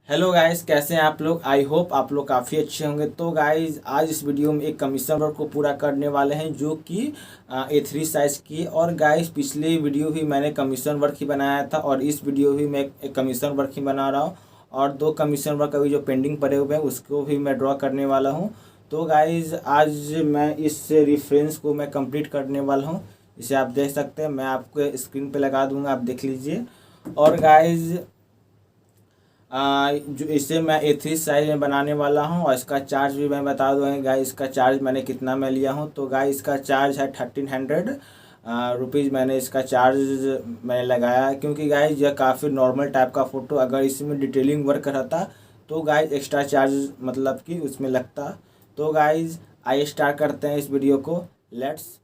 Hello guys, कैसे हैं आप लोग। आई होप आप लोग काफ़ी अच्छे होंगे। तो गाइस आज इस वीडियो में एक कमीशन वर्क को पूरा करने वाले हैं जो कि A3 साइज़ की। और गाइस पिछली वीडियो भी मैंने कमीशन वर्क ही बनाया था और इस वीडियो भी मैं एक कमीशन वर्क ही बना रहा हूँ। और दो कमीशन वर्क अभी जो पेंडिंग पड़े हुए हैं उसको भी मैं ड्रॉ करने वाला हूँ। तो गाइज़ आज मैं इस रेफरेंस को मैं कंप्लीट करने वाला हूँ। इसे आप देख सकते हैं, मैं आपको स्क्रीन पे लगा दूँगा, आप देख लीजिए। और गाइज़ जो इसे मैं A3 साइज में बनाने वाला हूं और इसका चार्ज भी मैं बता दूँगा गाइस। इसका चार्ज मैंने कितना मैं लिया हूं। तो गाइस इसका चार्ज है 1300 रुपीज़। मैंने इसका चार्ज मैंने लगाया है क्योंकि गाइस यह काफ़ी नॉर्मल टाइप का फ़ोटो, अगर इसमें डिटेलिंग वर्क रहता तो गाइस एक्स्ट्रा चार्ज मतलब कि उसमें लगता। तो गाइस आइए स्टार्ट करते हैं इस वीडियो को। Let's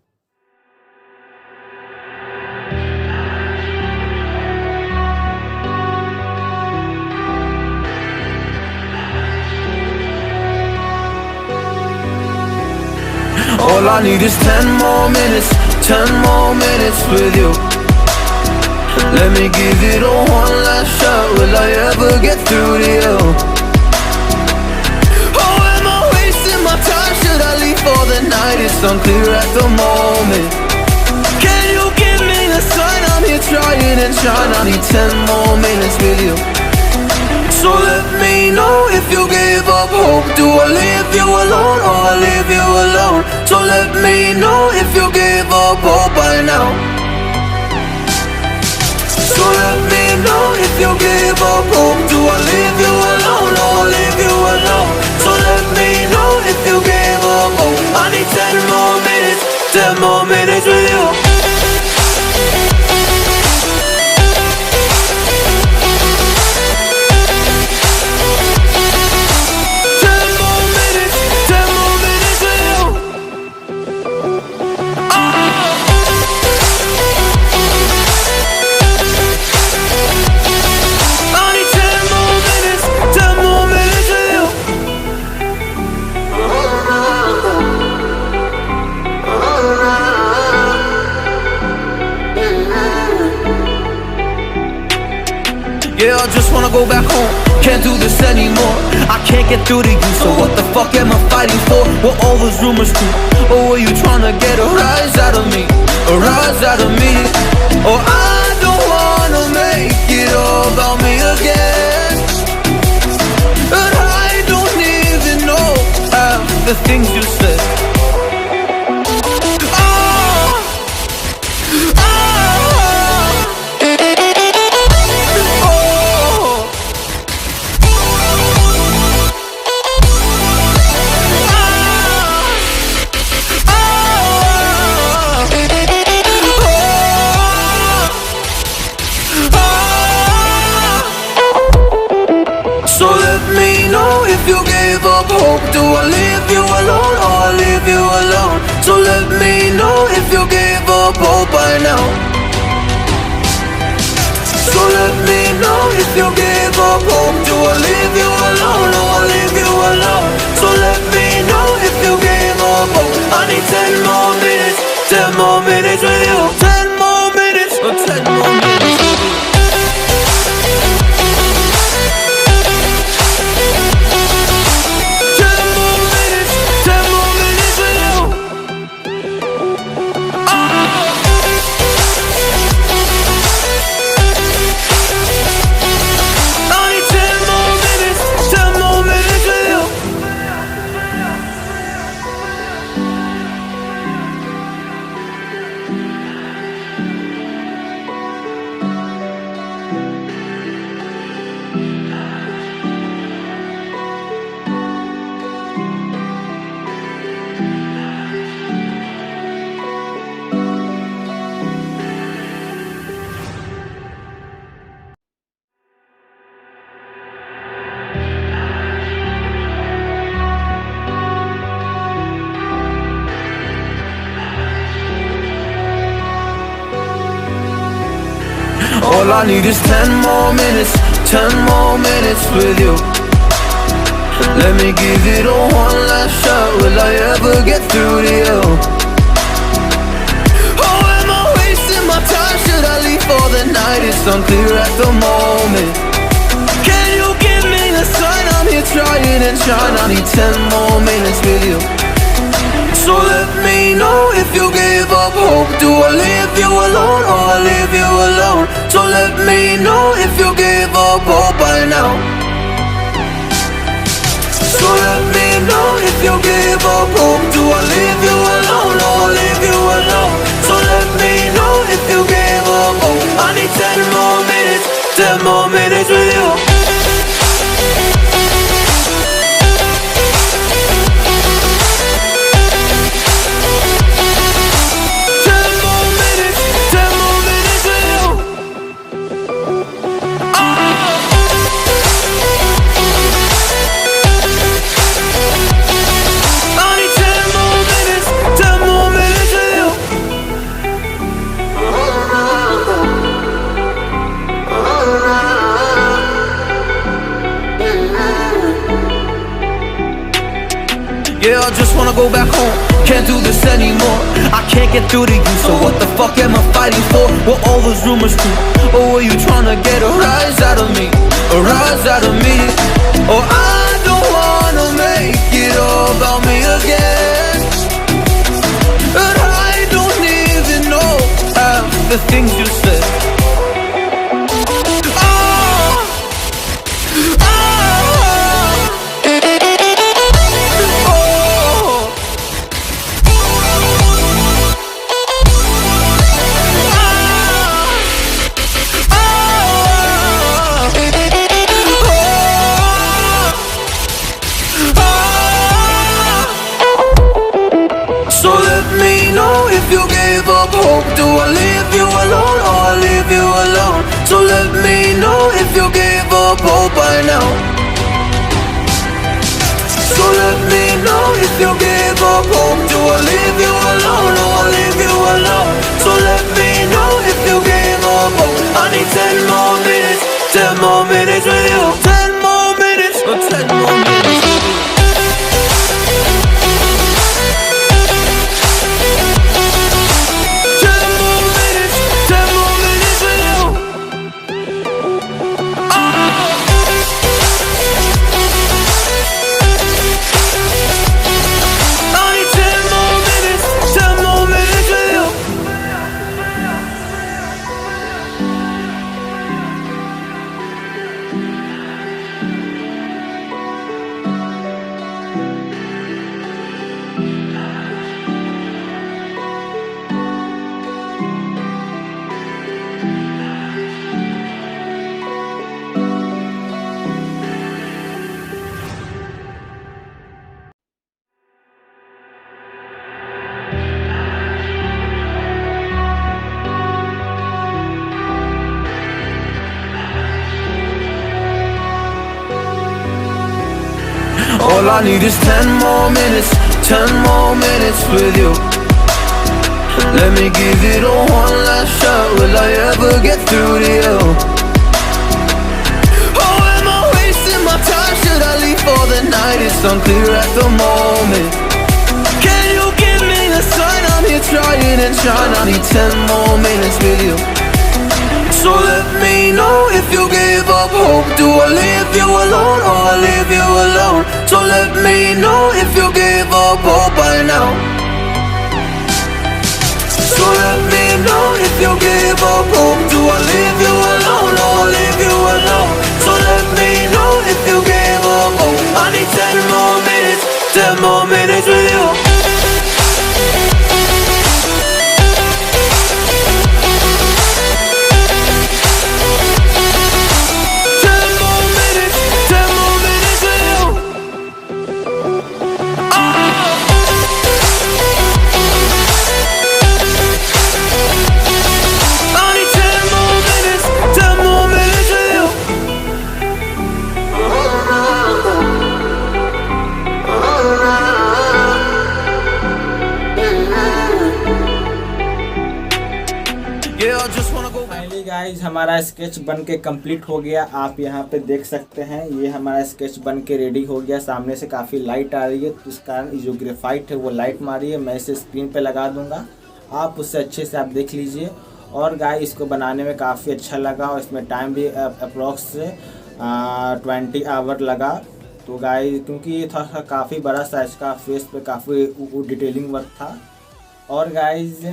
All I need is 10 more minutes, 10 more minutes with you. Let me give it a one last shot. Will I ever get through to you? Oh, am I wasting my time? Should I leave for the night? It's unclear at the moment. Can you give me a sign? I'm here trying and trying. I need 10 more minutes with you. So let me know if you give up hope. Do I leave you alone or I leave you alone? So let me know if you give up hope by now. So let me know if you give up hope. Do I leave you alone or I leave you alone? So let me know if you give up hope. I need 10 more minutes, 10 more minutes with you. Yeah, I just wanna go back home. Can't do this anymore. I can't get through to you, so what the fuck am I fighting for? Were all those rumors true? Or were you trying to get a rise out of me? A rise out of me? Or I don't wanna make it all about me again. But I don't even know half the things you said. So let me know if you gave up hope. Do I leave you alone or I leave you alone? So let me know if you gave up hope by now. So let me know if you gave up hope. Do I leave you alone or I leave you alone? So let me know if you gave up hope. I need 10 more minutes, 10 more minutes with you. 10 more minutes, 10 more minutes with you. All I need is 10 more minutes, 10 more minutes with you. Let me give it a one last shot. Will I ever get through to you? Oh, am I wasting my time? Should I leave for the night? It's unclear at the moment. Can you give me a and shine. I need 10 more minutes with you. So let me know if you give up hope. Do I leave you alone or I leave you alone? So let me know if you give up hope by now. So let me know if you give up hope. Do I leave you alone or I leave you alone? So let me know if you give up hope. I need 10 more minutes, 10 more minutes with you. Yeah, I just wanna go back home. Can't do this anymore. I can't get through to you, so what the fuck am I fighting for? Were all those rumors true? Or were you trying to get a rise out of me? A rise out of me? Or I don't wanna make it all about me again. And I don't even know half the things you said. So let me know if you gave up hope. Do I leave you alone or I leave you alone? So let me know if you gave up hope by now. So let me know if you gave up hope. Do I leave you alone or I leave you alone? So let me know if you gave up hope. I need 10 more minutes, 10 more minutes with you. 10 more minutes, or 10 more minutes with you. All I need is 10 more minutes, 10 more minutes with you. Let me give it a one last shot. Will I ever get through to you? Oh, am I wasting my time? Should I leave for the night? It's unclear at the moment. Can you give me a sign? I'm here trying and trying. I need 10 more minutes with you. So let me know if you gave up hope. Do I leave you alone or I leave you alone? So let me know if you gave up hope by now. So let me know if you gave up hope. Do I leave you alone or I leave you alone? So let me know if you gave up hope. I need 10 more minutes, 10 more minutes with you. Finally guys हमारा sketch बन के complete हो गया। आप यहाँ पे देख सकते हैं ये हमारा स्केच बन के रेडी हो गया। सामने से काफ़ी लाइट आ रही है तो इस कारण जो ग्रेफाइट है वो लाइट मारी है। मैं इसे स्क्रीन पे लगा दूंगा, आप उससे अच्छे से आप देख लीजिए। और गाइस इसको बनाने में काफ़ी अच्छा लगा और इसमें टाइम भी अप्रॉक्स 20 आवर लगा। तो गाइस क्योंकि ये था काफ़ी बड़ा साइज का, फेस पे काफ़ी डिटेलिंग वर्क था। और गाइस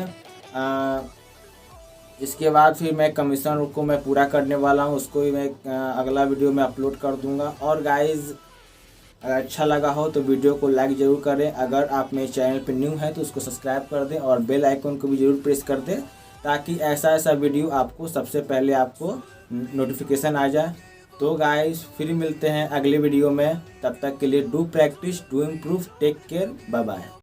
इसके बाद फिर मैं कमीशन को मैं पूरा करने वाला हूँ, उसको भी मैं अगला वीडियो में अपलोड कर दूंगा। और गाइस अगर अच्छा लगा हो तो वीडियो को लाइक ज़रूर करें। अगर आप मेरे चैनल पर न्यू हैं तो उसको सब्सक्राइब कर दें और बेल आइकन को भी ज़रूर प्रेस कर दें, ताकि ऐसा वीडियो आपको सबसे पहले आपको नोटिफिकेशन आ जाए। तो गाइस फिर मिलते हैं अगले वीडियो में, तब तक के लिए do practice, do improve, take care, bye bye.